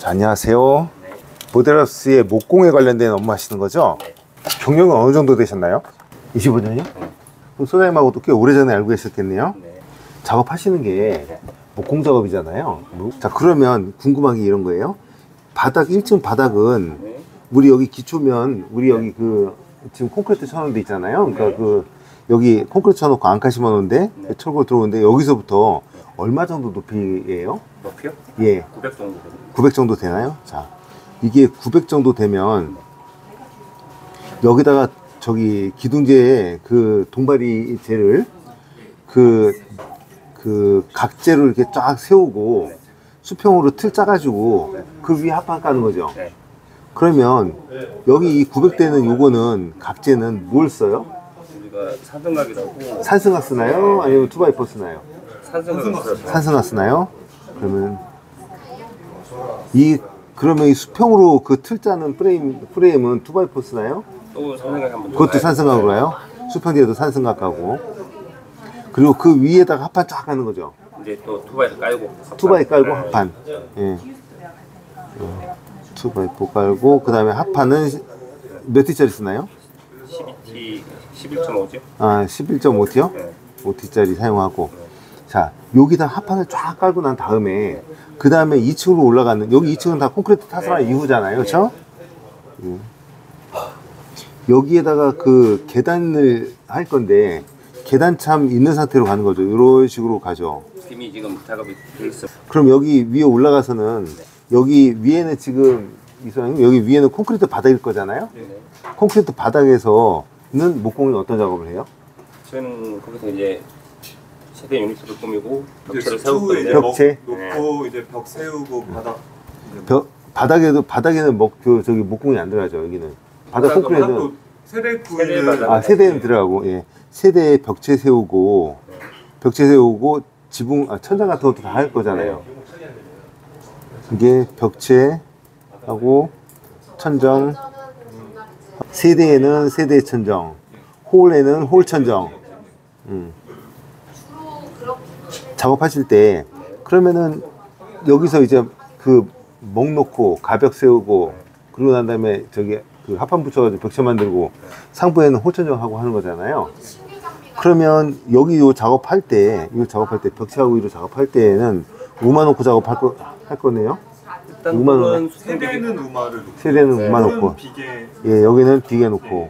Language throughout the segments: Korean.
자, 안녕하세요. 모델하우스의 목공에 관련된 업무 하시는 거죠? 경력은 어느 정도 되셨나요? 25년이요? 그럼 소장님하고도 꽤 오래전에 알고 계셨겠네요. 작업하시는 게 목공 작업이잖아요. 자, 그러면 궁금한 게 이런 거예요. 바닥 1층 바닥은 우리 여기 기초면 우리 여기 그 지금 콘크리트 쳐놓은 데 있잖아요. 그러니까 그 여기 콘크리트 쳐놓고 앙카 심어놓은데 철골 들어오는데 여기서부터 얼마 정도 높이예요? 높이요? 예. 900 정도 됩니다. 900 정도 되나요? 자, 이게 900 정도 되면 여기다가 저기 기둥재에 그 동바리재를 그 각재로 이렇게 쫙 세우고 수평으로 틀 짜가지고 그 위에 합판 까는 거죠. 네. 그러면 여기 이 900대는 요거는 각재는 뭘 써요? 우리가 산성각이라고. 산승화 쓰나요? 아니면 2x4 쓰나요? 산성각 써요. 산승화 쓰나요? 그러면 그러면 이 수평으로 그 틀 짜는 프레임은 2x4 쓰나요? 또 산성각 한번. 그것도 산승각으로 가요? 수평 뒤에도 산승각 가고. 그리고 그 위에다가 합판 쫙 하는 거죠. 이제 또 투바이 깔고. 투바이 깔고 합판. 예. 2x4 깔고, 그 다음에 합판은 몇 T짜리 쓰나요? 12T 11.5죠? 아, 11.5T요? 네. 5T짜리 사용하고. 자, 여기다 합판을 쫙 깔고 난 다음에, 그 다음에 2층으로 올라가는, 여기 2층은 다 콘크리트 타설한 이후잖아요. 그렇죠? 여기에다가 그 계단을 할 건데, 계단참 있는 상태로 가는 거죠. 이런 식으로 가죠. 이미 지금 작업이 돼 있어. 그럼 여기 위에 올라가서는, 여기 위에는 지금, 이사님, 여기 위에는 콘크리트 바닥일 거잖아요? 네. 콘크리트 바닥에서는 목공은 어떤 작업을 해요? 저는 거기서 이제 세대 유니트를 꾸미고 벽체를 이제 세울 추후에 건데. 이제 벽체? 놓고 이제 벽 세우고 바닥 바닥에는 저기 목공이 안 들어가죠. 여기는 바닥 콘크리트는 또 세대 세대 구에는 바닥. 세대는 들어가고, 예, 세대에 벽체 세우고 지붕 천장 같은 것도 다 할 거잖아요. 이게 벽체하고 천정, 세대에는 세대 천정, 홀에는 홀 천정. 작업하실 때 그러면은 여기서 이제 그 목 놓고 가벽 세우고 그러고 난 다음에 저기 그 합판 붙여가지고 벽체 만들고 상부에는 홀천정하고 하는 거잖아요. 그러면 여기 요 작업할 때 벽체하고 이로 작업할 때에는 우마 놓고 할 거네요. 일단 우마는 세대는 우마를 놓고 세대는 우마 놓고, 비계 예, 여기는 비계 놓고.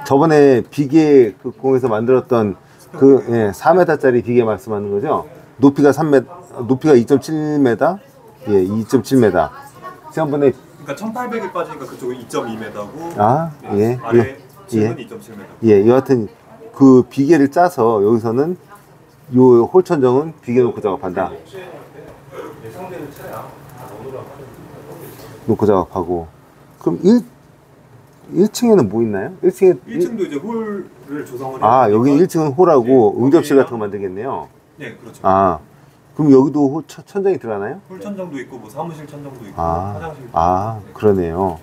저번에 비계 그 공에서 만들었던 그, 예, 4m짜리 비계 말씀하는 거죠. 높이가 2.7m, 예, 2.7m. 지난번에 그러니까 1800이 빠지니까 그쪽은 2.2m고 아, 예, 아래 예, 2.7m. 예, 여하튼 그 비계를 짜서 여기서는 요 홀천정은 비계 놓고 작업한다. 놓고 작업하고. 그럼 1층에는 뭐 있나요? 1층도 이제 홀을 조성을 아, 여기 1층은 홀하고 예, 응접실 거기에다- 같은 거 만들겠네요. 네, 그렇죠. 아, 그럼 여기도 천정이 들어가나요? 홀 천정도 있고 뭐 사무실 천정도 있고 아, 화장실도 아, 있고. 그러네요.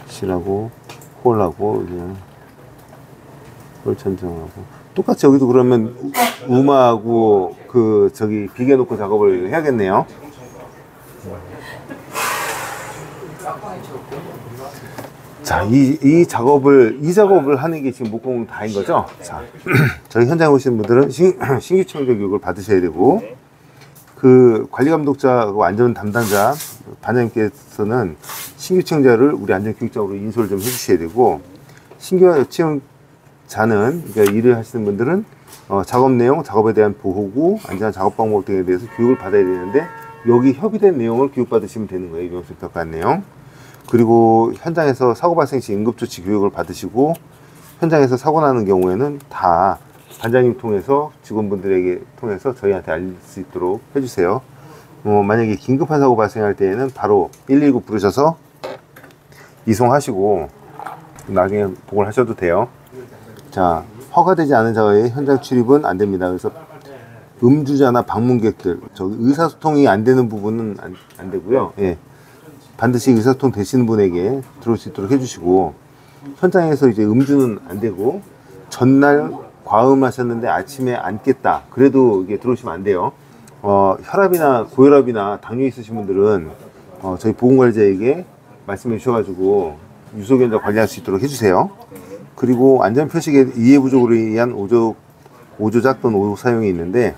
실하고 홀하고 이제 홀 천정하고 똑같이 여기도 그러면 우마하고 그 저기 비계 놓고 작업을 해야겠네요. 자, 이 작업을 하는 게 지금 목공 다인 거죠? 자, 저희 현장에 오신 분들은 신규 취업자 교육을 받으셔야 되고, 그 관리 감독자, 안전 담당자, 반장님께서는 신규 취업자를 우리 안전교육장으로 인솔 좀 해주셔야 되고, 신규 취업자는, 그러니까 일을 하시는 분들은 작업 내용, 작업에 대한 보호구, 안전한 작업 방법 등에 대해서 교육을 받아야 되는데, 여기 협의된 내용을 교육받으시면 되는 거예요. 명수 평가한 내용. 그리고 현장에서 사고 발생 시 응급조치 교육을 받으시고, 현장에서 사고 나는 경우에는 다 반장님 통해서 직원분들에게 통해서 저희한테 알릴 수 있도록 해주세요. 만약에 긴급한 사고 발생할 때에는 바로 119 부르셔서 이송하시고 나중에 보고를 하셔도 돼요. 자, 허가되지 않은 자의 현장 출입은 안 됩니다. 그래서 음주자나 방문객들, 저기 의사소통이 안 되는 부분은 안 되고요. 예. 반드시 의사소통 되시는 분에게 들어올 수 있도록 해주시고, 현장에서 이제 음주는 안 되고, 전날 과음하셨는데 아침에 안 깼다. 그래도 이게 들어오시면 안 돼요. 혈압이나 고혈압이나 당뇨 있으신 분들은 저희 보건관리자에게 말씀해 주셔가지고 유소견자 관리할 수 있도록 해주세요. 그리고 안전표식에 이해 부족으로 의한 오조작 또는 오조 사용이 있는데,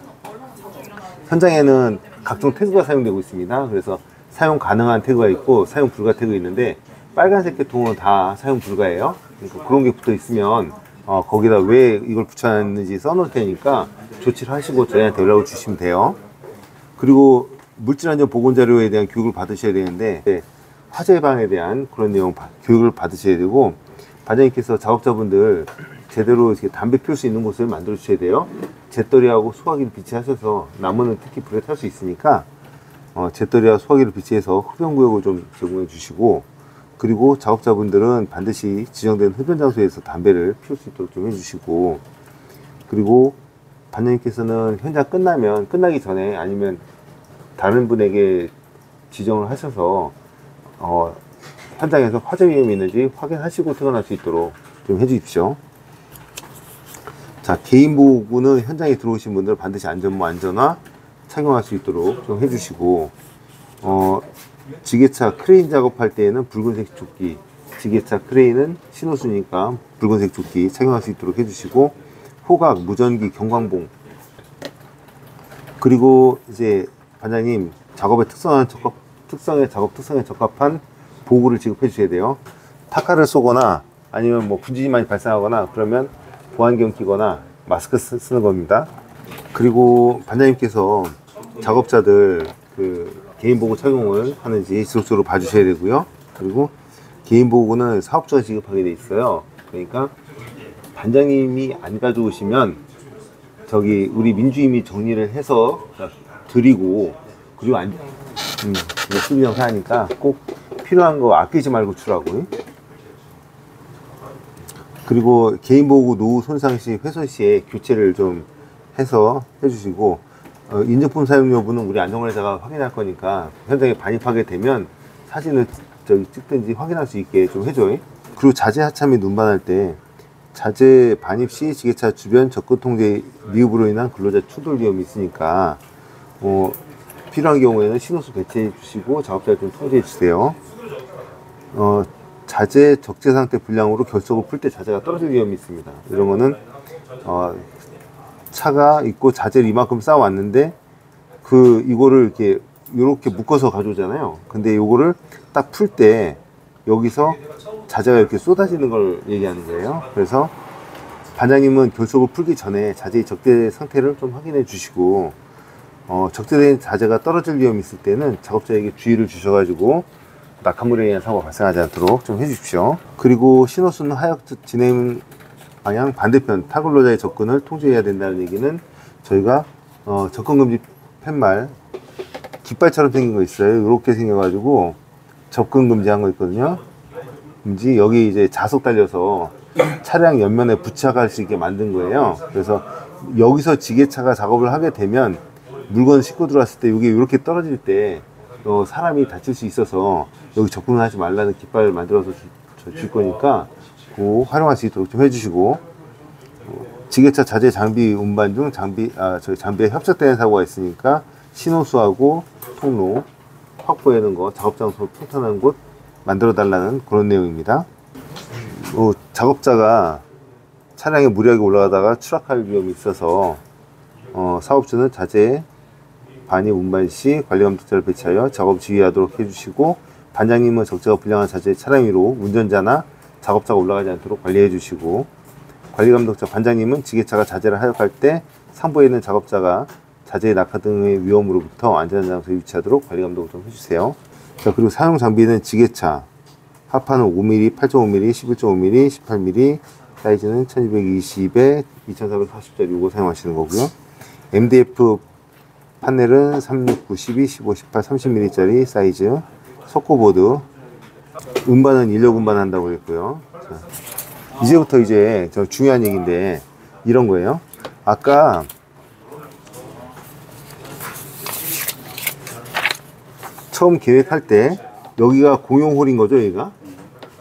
현장에는 각종 태그가 사용되고 있습니다. 그래서 사용 가능한 태그가 있고 사용 불가 태그가 있는데, 빨간색 계통은 다 사용 불가예요. 그러니까 그런 게 붙어 있으면 거기다 왜 이걸 붙여놨는지 써놓을 테니까 조치를 하시고 저희한테 연락을 주시면 돼요. 그리고 물질안전보건자료에 대한 교육을 받으셔야 되는데, 화재 예방에 대한 그런 내용 교육을 받으셔야 되고, 반장님께서 작업자분들 제대로 이렇게 담배 피울 수 있는 곳을 만들어 주셔야 돼요. 재떨이하고 소화기를 비치하셔서, 나무는 특히 불에 탈 수 있으니까 재떨이와 소화기를 비치해서 흡연구역을 좀 제공해 주시고, 그리고 작업자분들은 반드시 지정된 흡연 장소에서 담배를 피울 수 있도록 좀 해주시고, 그리고 반장님께서는 현장 끝나기 전에 아니면 다른 분에게 지정을 하셔서 현장에서 화재 위험이 있는지 확인하시고 퇴근할 수 있도록 좀 해주십시오. 자, 개인보호구는 현장에 들어오신 분들 반드시 안전모 안전화 착용할 수 있도록 좀 해주시고, 지게차 크레인 작업할 때에는 붉은색 조끼, 지게차 크레인은 신호수니까 붉은색 조끼 착용할 수 있도록 해주시고, 호각, 무전기, 경광봉, 그리고 이제 반장님 작업의 작업 특성에 적합한 보호구를 지급해 주셔야 돼요. 타카를 쏘거나 아니면 뭐 분진이 발생하거나 그러면 보안경 끼거나 마스크 쓰는 겁니다. 그리고 반장님께서 작업자들 개인보호 착용을 하는지 지속적으로 봐주셔야 되고요. 그리고 개인보호구는 사업자가 지급하게 돼 있어요. 그러니까 반장님이 안 가져오시면 우리 민주임이 정리를 해서 드리고, 그리고 수비형 사니까 꼭 필요한 거 아끼지 말고 주라고. 그리고 개인보호구 노후 손상 시 훼손 시에 교체를 좀 해서 해주시고, 인증품 사용 여부는 우리 안전관리자가 확인할 거니까 현장에 반입하게 되면 사진을 찍든지 확인할 수 있게 좀 해줘요. 그리고 자재 하차 및 운반할 때 자재 반입 시 지게차 주변 접근 통제 미흡으로 인한 근로자 추돌 위험이 있으니까 필요한 경우에는 신호수 배치해 주시고 작업자를 좀 통제해 주세요. 자재 적재 상태 불량으로 결석을 풀 때 자재가 떨어질 위험이 있습니다. 이런 거는 차가 있고 자재를 이만큼 쌓아왔는데 이거를 이렇게 묶어서 가져오잖아요. 근데 이거를 딱 풀 때 여기서 자재가 이렇게 쏟아지는 걸 얘기하는 거예요. 그래서 반장님은 결석을 풀기 전에 자재의 적재 상태를 좀 확인해 주시고, 적재된 자재가 떨어질 위험이 있을 때는 작업자에게 주의를 주셔가지고 낙하물에 의한 사고가 발생하지 않도록 좀 해주십시오. 그리고 신호수는 하역 진행 방향 반대편 타근로자의 접근을 통제해야 된다는 얘기는, 저희가 접근금지 팻말 깃발처럼 생긴 거 있어요. 이렇게 생겨가지고 접근 금지한 거 있거든요. 금지, 여기 이제 자석 달려서 차량 옆면에 부착할 수 있게 만든 거예요. 그래서 여기서 지게차가 작업을 하게 되면 물건 싣고 들어왔을 때 이게 이렇게 떨어질 때 사람이 다칠 수 있어서 여기 접근을 하지 말라는 깃발을 만들어서 줄 거니까 그거 활용할 수 있도록 좀 해주시고, 지게차 자재 장비 운반 중 장비에 협착되는 사고가 있으니까 신호수하고 통로 확보해 놓은 거, 작업장소 평탄한 곳 만들어 달라는 그런 내용입니다. 작업자가 차량에 무리하게 올라가다가 추락할 위험이 있어서 사업주는 자재 반입 운반 시 관리감독자를 배치하여 작업 지휘하도록 해주시고, 반장님은 적재가 불량한 자재 차량 위로 운전자나 작업자가 올라가지 않도록 관리해 주시고, 관리감독자 반장님은 지게차가 자재를 하역할 때 상부에 있는 작업자가 자재의 낙하 등의 위험으로부터 안전한 장소에 위치하도록 관리감독을 좀 해주세요. 자, 그리고 사용 장비는 지게차 하판은 5mm, 8.5mm, 11.5mm, 18mm, 사이즈는 1220에 2440짜리 이거 사용하시는 거고요. MDF 판넬은 36, 92, 15, 18, 30mm짜리 사이즈, 석고보드, 운반은 인력 운반한다고 했고요. 자, 이제부터 이제 저 중요한 얘기인데 이런 거예요. 아까 처음 계획할 때 여기가 공용홀인 거죠.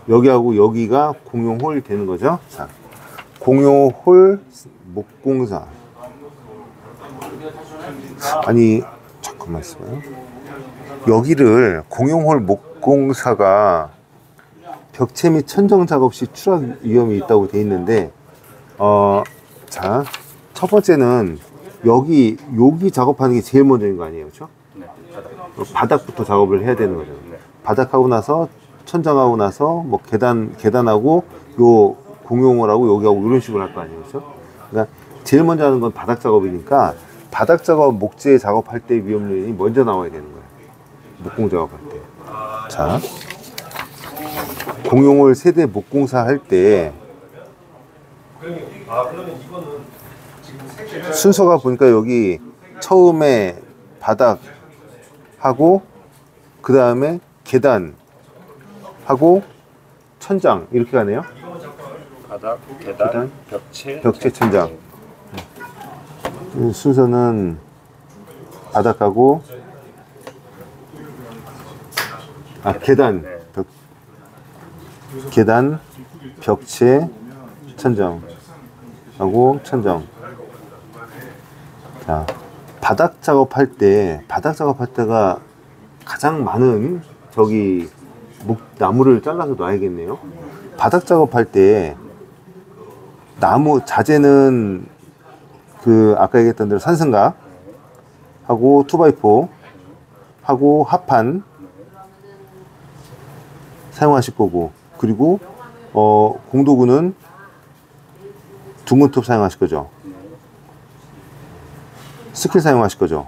여기하고 여기가 공용홀이 되는 거죠. 자, 공용홀 목공사. 아니 잠깐만 있어봐요. 여기를 공용홀 목공사가 벽체 및 천정 작업 시 추락 위험이 있다고 돼 있는데, 자, 첫 번째는 여기 작업하는 게 제일 먼저인 거 아니에요, 그렇죠? 네, 바닥부터 작업을 해야 되는 거죠. 네. 바닥하고 나서 천정하고 나서 뭐 계단하고 요 공용홀하고 여기하고 이런 식으로 할 거 아니에요, 그렇죠? 그러니까 제일 먼저 하는 건 바닥 작업이니까 바닥 작업, 목재 작업할 때 위험 요인이 먼저 나와야 되는 거예요. 목공 작업할 때. 자, 공용홀 세대 목공사 할 때 순서가 보니까 여기 처음에 바닥 하고 그 다음에 계단 하고 천장 이렇게 가네요. 바닥, 계단, 벽체, 천장. 순서는 바닥 가고 계단, 계단, 벽체, 천정 하고 천정. 자, 바닥 작업할 때가 가장 많은 저기 나무를 잘라서 놔야겠네요. 바닥 작업할 때 나무 자재는 그 아까 얘기했던 대로 산승각 하고 투바이포 하고 합판 사용하실 거고, 그리고 공도구는 둥근 톱 사용하실 거죠. 스킬 사용하실 거죠.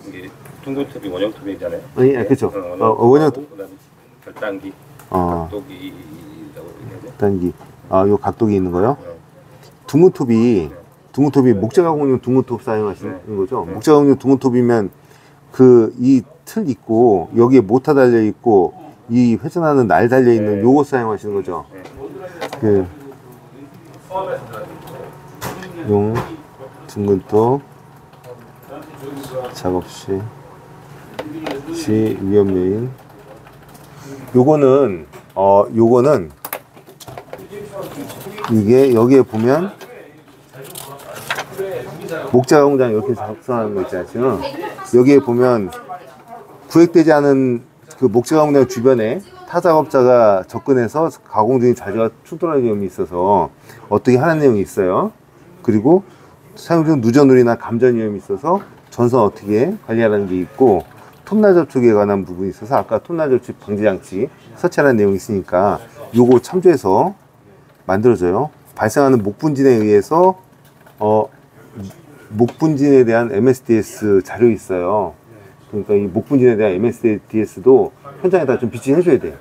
이게 둥근 톱이 원형 톱이잖아요. 아니, 그렇죠. 원형 톱. 그다음에 결단기, 각도기라고 얘기하죠. 단기. 요 각도기 있는 거요. 둥근 톱이 목재 가공용 둥근 톱 사용하시는 거죠. 목재 가공용 둥근 톱이면 그 이 틀 있고 여기에 모터 달려 있고 이 회전하는 날 달려 있는 요거 사용하시는 거죠. 그 용 둥근 톱 작업 시 위험 요인. 요거는 이게 여기에 보면 목재 가공장 이렇게 작성하는 거 있잖아요. 여기에 보면 구획되지 않은 그 목재 가공장 주변에 타 작업자가 접근해서 가공 중인 자재와 충돌하는 위험이 있어서 어떻게 하는 내용이 있어요. 그리고 사용 중 누전울이나 감전 위험이 있어서 전선 어떻게 관리하라는 게 있고, 톱날 접촉에 관한 부분이 있어서 아까 톱날 접촉 방지 장치 설치하라는 내용이 있으니까 요거 참조해서 만들어져요. 발생하는 목분진에 의해서 목분진에 대한 MSDS 자료 있어요. 그러니까 이 목분진에 대한 MSDS도 현장에다 좀 비치해 줘야 돼요.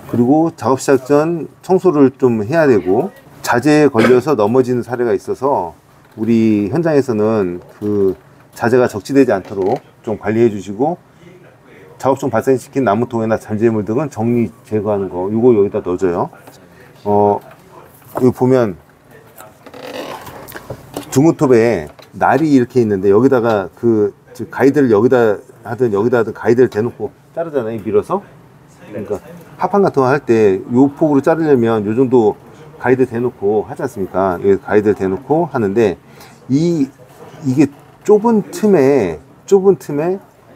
그리고 작업 시작 전 청소를 좀 해야 되고, 자재에 걸려서 넘어지는 사례가 있어서 우리 현장에서는 그 자재가 적치되지 않도록 좀 관리해 주시고, 작업 중 발생시킨 나무통이나 잔재물 등은 정리 제거하는 거, 이거 여기다 넣어줘요. 여기 보면 둥근톱에 날이 이렇게 있는데 여기다가 그 가이드를 여기다 하든 가이드를 대놓고 자르잖아요, 밀어서. 그러니까 합판 같은 거 할 때 요 폭으로 자르려면 요 정도 가이드 대놓고 하지 않습니까? 여기 가이드를 대놓고 하는데 이게 좁은 틈에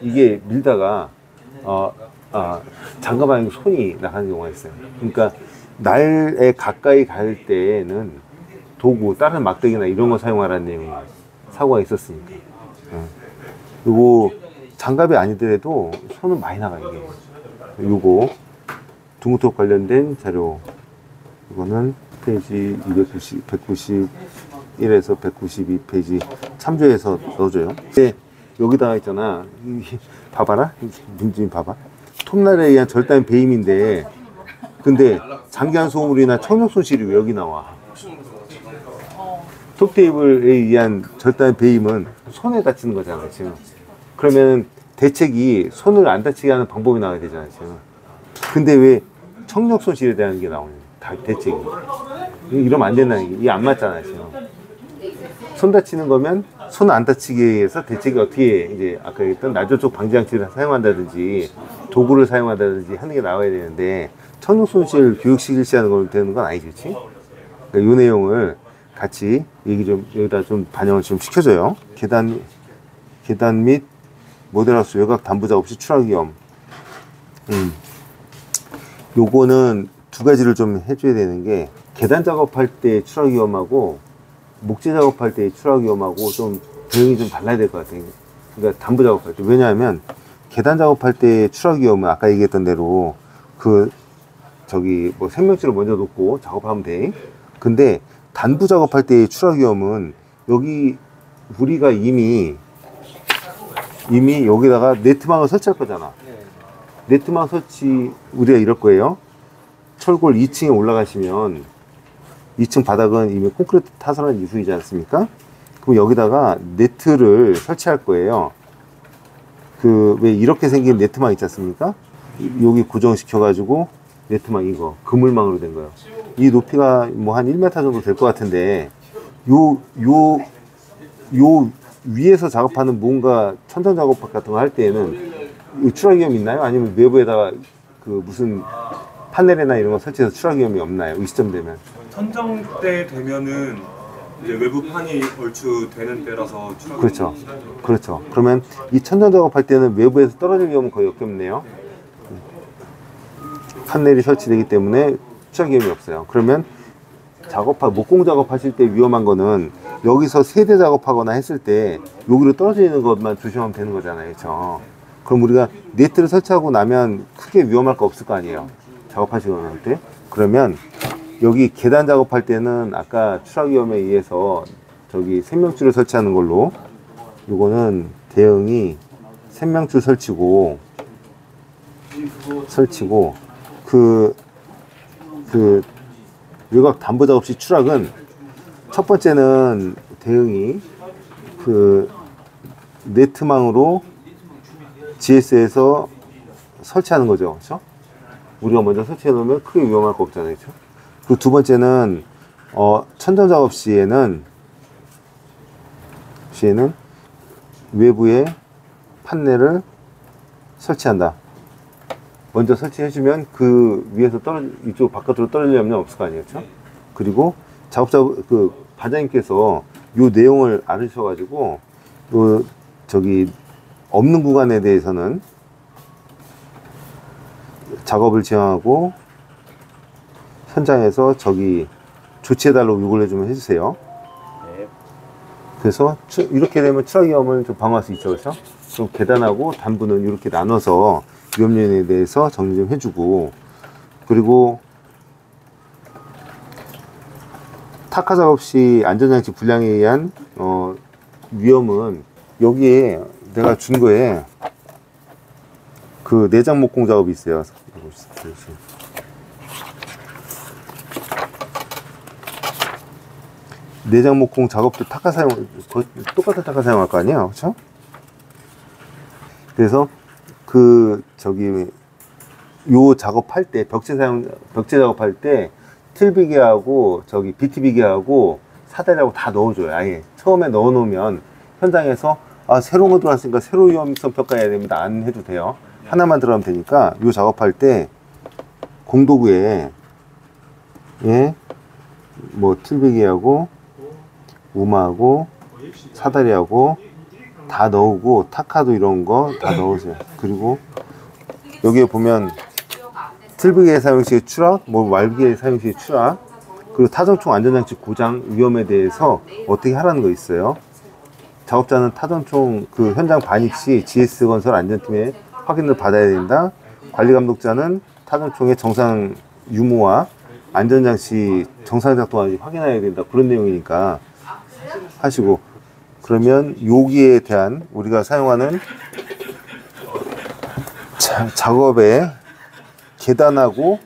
이게 밀다가 장갑 아니고 손이 나가는 경우가 있어요. 그러니까 날에 가까이 갈 때는 도구, 다른 막대기나 이런 거 사용하라는 내용이 사고가 있었으니까. 그리고 장갑이 아니더라도 손은 많이 나가요, 이게. 요거 둥근톱 관련된 자료, 이거는 페이지 191에서 192페이지 참조해서 넣어줘요. 근데 여기다가 있잖아, 봐봐라, 민준이 봐봐. 톱날에 의한 절단 배임인데, 근데 장기한 소음물이나 청력 손실이 왜 여기 나와? 톱 테이블에 의한 절단 배임은 손에 다치는 거잖아요, 지금. 그러면 대책이 손을 안 다치게 하는 방법이 나와야 되잖아요, 지금. 근데 왜 청력 손실에 대한 게 나오냐, 대책이. 이러면 안 된다는 게, 이게 안 맞잖아요, 지금. 손 다치는 거면 손 안 다치게 해서 대책이 어떻게, 이제 아까 얘기했던 날조촉 방지 장치를 사용한다든지 도구를 사용한다든지 하는 게 나와야 되는데, 청력 손실 교육시킬 시 하는 건 되는 건 아니지, 그렇지? 그러니까 이 내용을 같이 얘기 좀 여기다 좀 반영을 좀 시켜줘요. 계단 및 모델하우스 외곽 담부 작업 시 추락 위험. 요거는 두 가지를 좀 해줘야 되는 게, 계단 작업할 때 추락 위험하고 목재 작업할 때 추락 위험하고 좀 대응이 좀 달라야 될 것 같아요. 그러니까 담부 작업할 때. 왜냐하면 계단 작업할 때 추락 위험은 아까 얘기했던 대로 뭐 생명줄을 먼저 놓고 작업하면 돼. 근데 단부 작업할 때 추락 위험은 여기 우리가 이미 여기다가 네트망을 설치할 거잖아. 네트망 설치 우리가 이럴 거예요. 철골 2층에 올라가시면 2층 바닥은 이미 콘크리트 타설한 이후이지 않습니까? 그럼 여기다가 네트를 설치할 거예요. 왜 이렇게 생긴 네트망 있지 않습니까? 여기 고정시켜 가지고 네트망, 이거 그물망으로 된 거예요. 이 높이가 뭐 한 1m 정도 될 것 같은데, 요 위에서 작업하는 뭔가 천정 작업 같은 거 할 때에는 추락 위험이 있나요? 아니면 외부에다가 무슨 파넬이나 이런 거 설치해서 추락 위험이 없나요? 이 시점 되면. 천정 때 되면은 이제 외부 판이 얼추되는 때라서 추락이 그렇죠. 그러면 이 천정 작업할 때는 외부에서 떨어질 위험은 거의 없겠네요. 판넬이 설치되기 때문에 추락 위험이 없어요. 그러면 목공 작업하실 때 위험한 거는 여기서 세대 작업하거나 했을 때 여기로 떨어지는 것만 조심하면 되는 거잖아요. 그렇죠? 그럼 우리가 네트를 설치하고 나면 크게 위험할 거 없을 거 아니에요. 작업하시거나 할 때. 그러면 여기 계단 작업할 때는 아까 추락 위험에 의해서 생명줄을 설치하는 걸로, 요거는 대응이 생명줄 설치고 외곽 담부 작업 시 추락은, 첫 번째는 대응이 네트망으로 GS에서 설치하는 거죠. 그렇죠? 우리가 먼저 설치해 놓으면 크게 위험할 거 없잖아요. 그렇죠? 그리고 두 번째는 천정 작업 시에는 외부에 판넬을 설치한다. 먼저 설치해주면 위에서 이쪽 바깥으로 떨어질 염려는 없을 거 아니에요. 그렇죠? 그리고 반장님께서 요 내용을 알으셔가지고 없는 구간에 대해서는 작업을 지향하고 현장에서 조치해달라고 요구를 좀 해주세요. 네. 그래서 이렇게 되면 추락 위험을 좀 방어할 수 있죠. 그렇죠? 그럼 계단하고 단부는 이렇게 나눠서 위험 요인에 대해서 정리 좀 해주고, 그리고 타카 작업 시 안전장치 불량에 의한 위험은 여기에 내가 준 거에 내장 목공 작업이 있어요. 내장 목공 작업도 똑같은 타카 사용할 거 아니에요. 그렇죠? 그래서 요 작업할 때, 벽체 작업할 때 틀비계하고 BT비계하고 사다리하고 다 넣어줘요. 아예 처음에 넣어놓으면 현장에서 새로운 거 들어왔으니까 새로 위험성 평가해야 됩니다. 안 해도 돼요. 하나만 들어가면 되니까 요 작업할 때 공도구에 틀비계하고 우마하고 사다리하고 다 넣고, 타카도 이런 거 다 넣으세요. 그리고 여기에 보면 틀비계 사용 시의 추락, 말기계 사용 시의 추락, 그리고 타전총 안전장치 고장 위험에 대해서 어떻게 하라는 거 있어요. 작업자는 타전총 현장 반입 시 GS건설 안전팀의 확인을 받아야 된다. 관리감독자는 타전총의 정상 유무와 안전장치 정상 작동하는지 확인해야 된다. 그런 내용이니까 하시고, 그러면 여기에 대한 우리가 사용하는 작업에 계단까지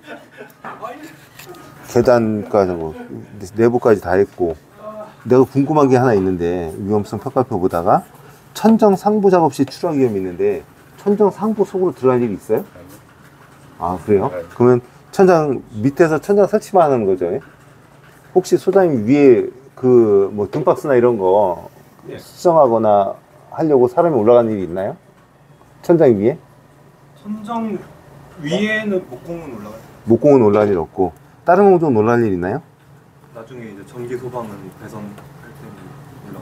내부까지 다 했고, 내가 궁금한 게 하나 있는데, 위험성 평가표 보다가 천정 상부 작업 시 추락 위험이 있는데, 천정 상부 속으로 들어갈 일이 있어요? 아, 그래요? 그러면 밑에서 천장 설치만 하는 거죠? 혹시 소장님 위에 등박스나 이런 거 수정하거나 하려고 사람이 올라가는 일이 있나요? 천장 위에? 천정 위에는 목공은 올라가요. 목공은 올라갈 일 없고, 다른 공정 올라갈 일 있나요? 나중에 이제 전기 소방은 배선할 때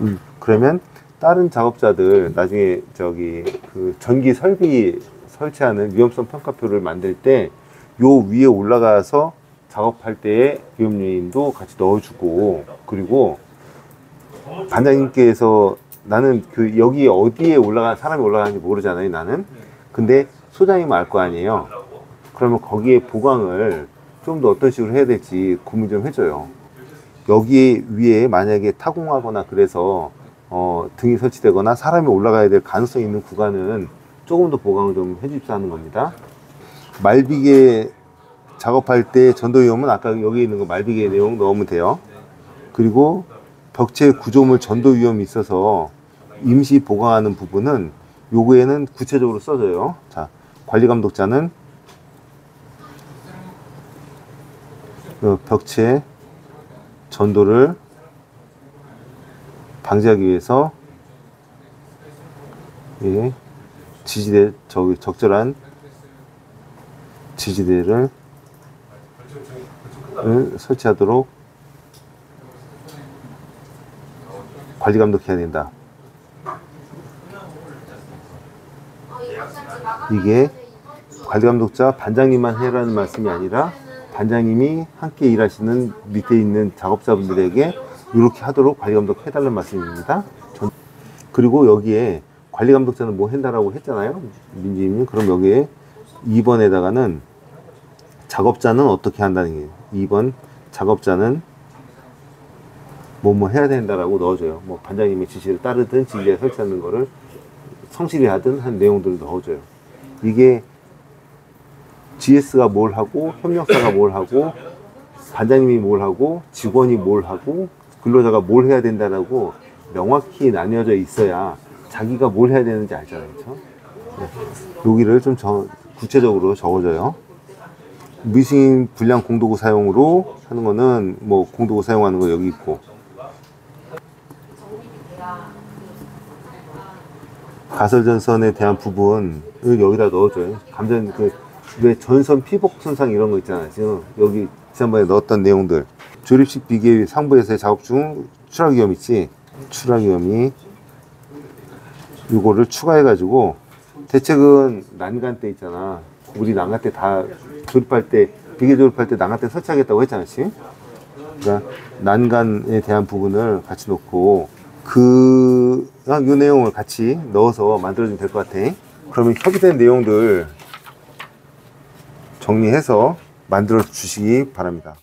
올라. 그러면 다른 작업자들 나중에 저기 그 전기 설비 설치하는 위험성 평가표를 만들 때 요 위에 올라가서 작업할 때의 위험 요인도 같이 넣어주고, 그리고 반장님께서 나는 그 여기 어디에 사람이 올라가는지 모르잖아요, 나는. 근데 소장님은 알 거 아니에요. 그러면 거기에 보강을 좀 더 어떤 식으로 해야 될지 고민 좀 해줘요. 여기 위에 만약에 타공하거나 그래서 등이 설치되거나 사람이 올라가야 될 가능성이 있는 구간은 조금 더 보강을 좀 해주십사 하는 겁니다. 말비계 작업할 때 전도 위험은 아까 여기 있는 거 말비계 내용 넣으면 돼요. 그리고 벽체 구조물 전도 위험이 있어서 임시 보강하는 부분은 요거에는 구체적으로 써져요. 자, 관리감독자는 벽체 전도를 방지하기 위해서 지지대 적절한 지지대를 설치하도록 관리 감독해야 된다. 이게 관리 감독자 반장님만 해라는 말씀이 아니라 반장님이 함께 일하시는 밑에 있는 작업자분들에게 이렇게 하도록 관리 감독 해달라는 말씀입니다. 그리고 여기에 관리 감독자는 뭐 한다라고 했잖아요, 민지님. 그럼 여기에 2번에다가는 작업자는 어떻게 한다는 게 2번 작업자는 뭐 해야 된다라고 넣어줘요. 뭐 반장님의 지시를 따르든 지지대 설치하는 거를 성실히 하든 한 내용들을 넣어줘요. 이게 GS가 뭘 하고 협력사가 뭘 하고 반장님이 뭘 하고 직원이 뭘 하고 근로자가 뭘 해야 된다라고 명확히 나뉘어져 있어야 자기가 뭘 해야 되는지 알잖아요. 그렇죠? 여기를 좀 구체적으로 적어줘요. 미싱 불량 공도구 사용으로 하는 거는 뭐 공도구 사용하는 거 여기 있고, 가설전선에 대한 부분을 여기다 넣어줘요. 왜 전선 피복 손상 이런 거 있잖아요. 지금 여기 지난번에 넣었던 내용들. 조립식 비계 상부에서의 작업 중 추락 위험 있지. 추락 위험이 요거를 추가해 가지고, 대책은 난간대 있잖아. 우리 난간대 다 조립할 때, 비계 조립할 때 난간대 설치하겠다고 했잖아. 그러니까 난간에 대한 부분을 같이 놓고 요 내용을 같이 넣어서 만들어주면 될 것 같아. 그러면 협의된 내용들 정리해서 만들어 주시기 바랍니다.